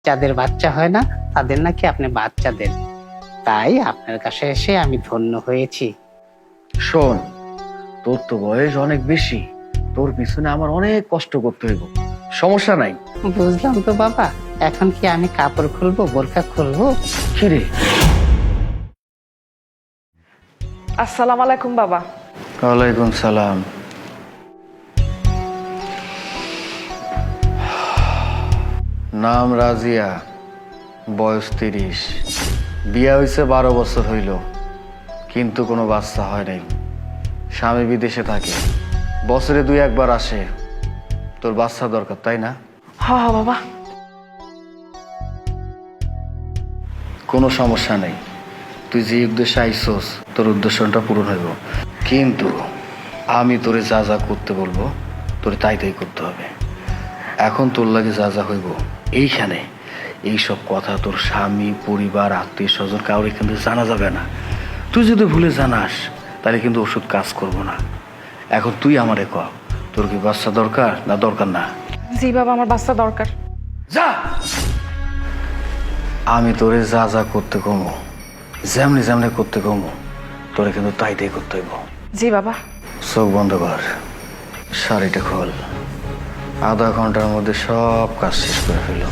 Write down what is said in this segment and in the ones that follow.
যাদের বাচ্চা হয় না তাদের নাকি আপনি বাচ্চা দেন। তাই আপনার কাছে এসে আমি ধন্য হয়েছি। শোন, তোর তো বয়স অনেক বেশি, তোর পিছনে আমার অনেক কষ্ট করতে হইব, সমস্যা নাই। বুঝলাম তো বাবা, এখন কি আমি কাপড় খুলবো, বোরকা খুলবো? কিরে? আসসালামু আলাইকুম বাবা। ওয়ালাইকুম সালাম। নাম রাজিয়া, বয়স 30, বিয়া হয়েছে 12 বছর হইল, কিন্তু কোনো বাচ্চা হয় নাই। স্বামী বিদেশে থাকে, বছরে 2-1 বার আসে। তোর বাচ্চা দরকার তাই না? হ্যাঁ হ্যাঁ বাবা। কোনো সমস্যা নেই, তুই যে উদ্দেশ্যে আইসোস তোর উদ্দেশ্যটা পূরণ হইব, কিন্তু আমি তোরে যা যা করতে বলবো তোরে তাই তাই করতে হবে। এখন তোর লাগে যা যা হইব এইখানে এইসব কথা তোর স্বামী, পরিবার, আত্মীয় স্বজন কাউরে কিন্তু জানা যাবে না। তুই যদি ভুলে জানাস তাহলে কিন্তু ওষুধ কাজ করবো না। এখন তুই আমারে ক, তোর কি বাচ্চা দরকার না দরকার না? জি বাবা, আমার বাচ্চা দরকার। যা, আমি তোরে যা যা করতে কমো, যেমনি যেমনি করতে কমো, তোরে কিন্তু তাই তাই করতে হইব। জি বাবা। চোখ বন্ধ কর, শাড়িটা খোল, আধা ঘন্টার মধ্যে সব কাজ শেষ করে ফেল।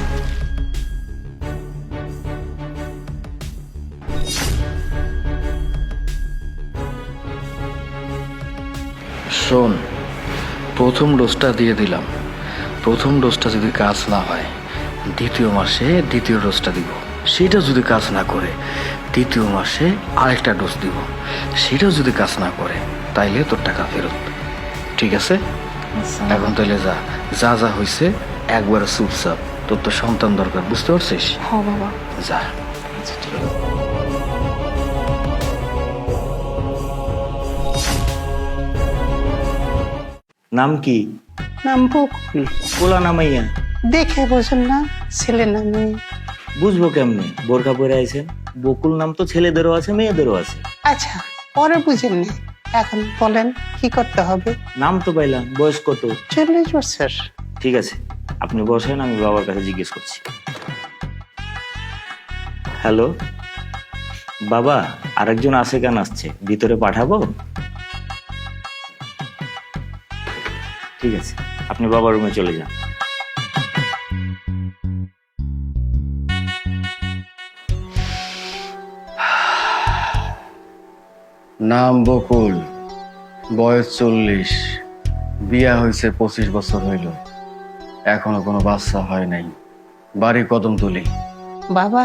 শোন, প্রথম ডোজটা দিয়ে দিলাম, প্রথম ডোজটা যদি কাজ না হয় দ্বিতীয় মাসে দ্বিতীয় ডোজটা দিব, সেটা যদি কাজ না করে তৃতীয় মাসে আরেকটা ডোজ দিব, সেটাও যদি কাজ না করে তাইলে তোর টাকা ফেরত। ঠিক আছে? এখন তাহলে যা যা যা হয়েছে একবার চুপচাপ, তোর তো সন্তান দরকার, বুঝতে পারছিস? হ্যাঁ বাবা। যা। নাম কি? নাম বকুল। পোলা নামাইয়া দেখে বোঝেন না ছেলে নামে? বুঝবো কেমনে? বোরখা পরে আইছেন। বকুল নাম তো ছেলেদেরও আছে, মেয়েদেরও আছে। আচ্ছা, পরে বুঝেন না, এখন বলেন কি করতে হবে? নাম তো পাইলাম, বয়স কত? 40 বছর। ঠিক আছে, আপনি বসেন, আমি বাবার কাছে জিজ্ঞেস করছি। হ্যালো বাবা, আরেকজন আছে, কেন আসছে, ভিতরে পাঠাবো? ঠিক আছে, আপনি বাবার রুমে চলে যান। নাম বকুল, বয়স 40, বিয়া হয়েছে 25 বছর হইল, এখনো কোনো বাচ্চা হয় নাই, বাড়ি কদমতলী। বাবা,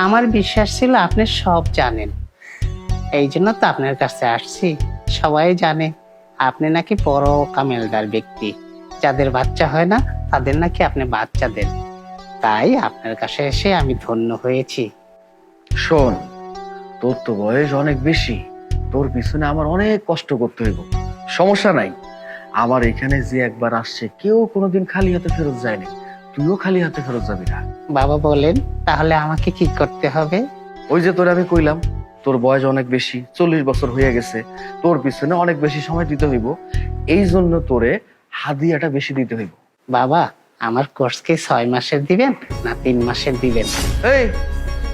আমার বিশ্বাস ছিল আপনি সব জানেন, এই জন্য তো আপনার কাছে আসছি। সবাই জানে আপনি নাকি বড় কামেলদার ব্যক্তি, যাদের বাচ্চা হয় না তাদের নাকি আপনি বাচ্চা দেন। তাই আপনার কাছে এসে আমি ধন্য হয়েছি। শোন, তোর তো বয়স অনেক বেশি, তোর পিছনে আমার অনেক কষ্ট করতে হইব, সমস্যা নাই। আমার এখানে যে একবার আসছে কেউ কোনোদিন খালি হাতে ফেরত যায়নি, তুইও খালি হাতে ফেরত যাবি না। বাবা বলেন, তাহলে আমাকে কি করতে হবে? ওই যে তোরে আমি কইলাম, তোর বয়স অনেক বেশি, 40 বছর হয়ে গেছে, তোর পিছনে অনেক বেশি সময় দিতে হইব, এই জন্য তোরে হাদিয়াটা বেশি দিতে হইব। বাবা, আমার কোর্স কি 6 মাসের দিবেন না 3 মাসের দিবেন? এই,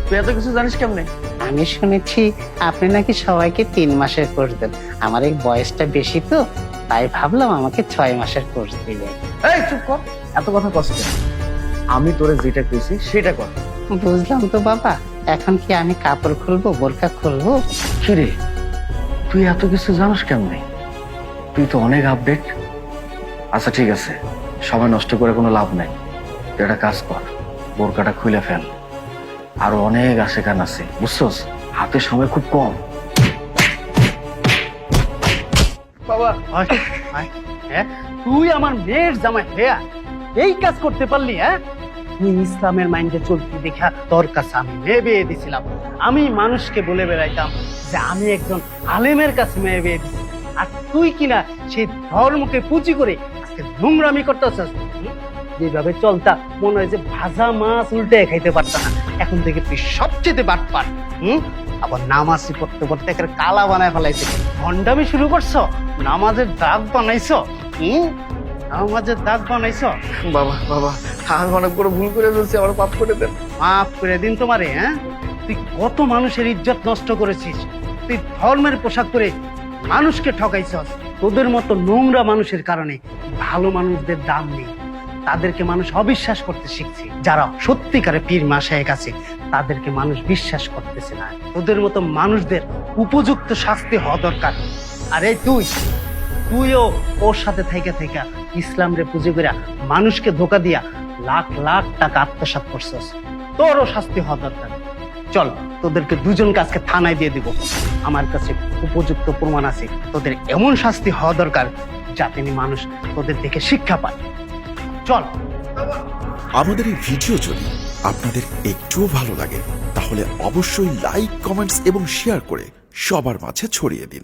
তুই এত কিছু জানিস কেমনে? আমি শুনেছি আপনি নাকি সবাইকে 3 মাসের কোর্স দেন। আমার এই বয়সটা বেশি তো, তাই ভাবলাম আমাকে 6 মাসের কোর্স দিবেন। এই চুপ কর, এত কথা কষ্ট। আমি তোরে যেটা কইছি সেটা কর। বুঝলাম তো বাবা, এখন কি আমি কাপড় খুলবো, বোরকা খুলবো? কিরে, তুই এত কিছু জানিস কেমনে? তুই তো অনেক আপডেট। আচ্ছা ঠিক আছে, সময় নষ্ট করে কোনো লাভ নাই, তুই একটা কাজ কর, বোরকাটা খুলে ফেল। আরো অনেক আশেকান আছে, বুঝছস, হাতে সময় খুব কম। বাবা, হ্যাঁ, তুই আমার মেয়ের জামাই হ্যাঁ এই কাজ করতে পারলি? হ্যাঁ, তুই ইসলামের মাইন্ডে চলতি দেখা তোর কাছে আমি মেয়ে বিয়ে দিছিলাম। আমি মানুষকে বলে বেড়াইতাম যে আমি একজন আলেমের কাছে মেয়ে বিয়ে দিছি, আর তুই কিনা সেই ধর্মকে পুঁজি করে আজকে নোংরামি করতেছিস। যেভাবে চলতা মনে হয় যে ভাজা মাছ উল্টে খাইতে পারত না, এখন থেকে তুই সবচেয়ে বাটপার। আবার নামাজই পড়তে পড়তে একটা কালা বানায় ফেলাইছে, ভণ্ডামি শুরু করছো, নামাজের দাগ বানাইছো। নামাজের দাগ বানাইছো। বাবা বাবা, আমি অনেক বড় ভুল করে ফেলছি, আমার মাফ করে দেন। মাফ করে দিন তোমারে। হ্যাঁ, তুই কত মানুষের ইজ্জত নষ্ট করেছিস, তুই ধর্মের পোশাক পরে মানুষকে ঠকাইছস। তোদের মতো নোংরা মানুষের কারণে ভালো মানুষদের দাম নেই, তাদেরকে মানুষ অবিশ্বাস করতে শিখছে। যারা সত্যিকারে পীর মাশায়েখ আছে তাদেরকে মানুষ বিশ্বাস করতেছে না। তোদের মতো মানুষদের উপযুক্ত শাস্তি হওয়া দরকার। আর এই তুইও ওর সাথে থেকে থেকে ইসলাম রে পুজো করে মানুষকে ধোকা দিয়া লাখ লাখ টাকা আত্মসাৎ করছস, তোরও শাস্তি হওয়া দরকার। চল, তোদেরকে দুজনকে আজকে থানায় দিয়ে দিব। আমার কাছে উপযুক্ত প্রমাণ আছে, তোদের এমন শাস্তি হওয়া দরকার যাতে মানুষ তোদের দেখে শিক্ষা পায়। চল। আমাদের এই ভিডিও যদি আপনাদের একটুও ভালো লাগে তাহলে অবশ্যই লাইক, কমেন্টস এবং শেয়ার করে সবার মাঝে ছড়িয়ে দিন।